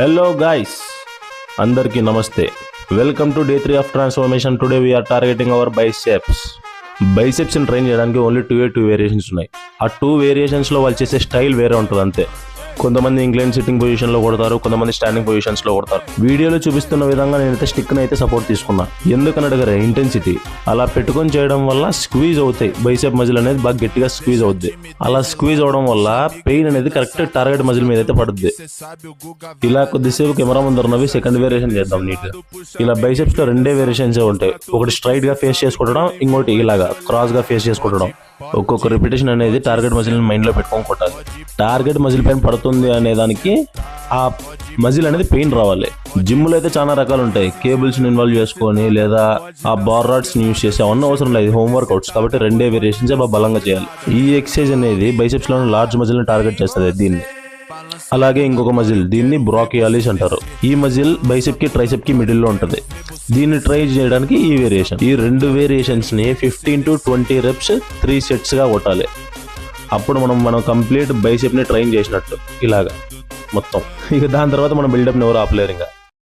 Hello guys, అందరికీ నమస్తే. Welcome to day 3 of transformation. Today we are targeting our biceps. Biceps ని train చేయడానికి only two variations ఉన్నాయి. ఆ 2 వేరియేషన్స్లో వాళ్ళు చేసే స్టైల్ వేరే ఉంటుంది అంతే. కొంతమంది ఇంక్లైన్ సిట్టింగ్ పొజిషన్లో కొడతారు, కొంతమంది స్టాండింగ్ పొజిషన్స్లో కొడతారు. వీడియోలో చూపిస్తున్న విధంగా నేనైతే స్టిక్ని అయితే సపోర్ట్ తీసుకున్నా. ఎందుకని అడగరే, ఇంటెన్సిటీ అలా పెట్టుకొని చేయడం వల్ల స్క్వీజ్ అవుతాయి. బైసెప్ మజిల్ అనేది బాగా గట్టిగా స్క్వీజ్ అవుద్ది. అలా స్క్వీజ్ అవడం వల్ల పెయిన్ అనేది కరెక్ట్ టార్గెట్ మజిల్ మీద అయితే పడుద్ది. ఇలా కొద్దిసేపు కెమెరా ముందర ఉన్నవి సెకండ్ వేరియేషన్ చేద్దాం నీట్గా. ఇలా బైసెప్స్ లో 2 వేరియేషన్స్ ఉంటాయి. ఒకటి స్ట్రైట్ గా ఫేస్ చేసుకుంటడం, ఇంకోటి ఇలాగా క్రాస్ గా ఫేస్ చేసుకుంటడం. ఒక్కొక్క రిపిటేషన్ అనేది టార్గెట్ మజిల్ మైండ్ లో పెట్టుకొని కొట్టాలి. టార్గెట్ మజిల్ పైన పడుతుంది అనే దానికి ఆ మజిల్ అనేది పెయిన్ రావాలి. జిమ్ లో అయితే చాలా రకాలు ఉంటాయి. కేబుల్స్ ని ఇన్వాల్వ్ చేసుకొని లేదా ఆ బార్ రాడ్స్ ని యూజ్ చేసి అవన్నీ అవసరం లేదు. హోమ్ వర్కౌట్స్ కాబట్టి 2 వేరియేషన్స్ బాగా బలంగా చేయాలి. ఈ ఎక్సర్సైజ్ అనేది బైసెప్స్ లో లార్జ్ మజిల్ ని టార్గెట్ చేస్తుంది దీన్ని. అలాగే ఇంకొక మజిల్, దీన్ని బ్రాకియాలిస్ అంటారు. ఈ మజిల్ బైసెప్ కి ట్రైసెప్ కి మిడిల్ లో ఉంటుంది. దీన్ని ట్రై చేయడానికి ఈ వేరియేషన్. ఈ 2 వేరియేషన్స్ ని 15 to 20 reps 3 sets గా కొట్టాలి. అప్పుడు మనం కంప్లీట్ బైసెప్ ని ట్రైన్ చేసినట్టు ఇలాగా మొత్తం. ఇక దాని తర్వాత మనం బిల్డప్ ఎవరు ఆపలేరు ఇంకా.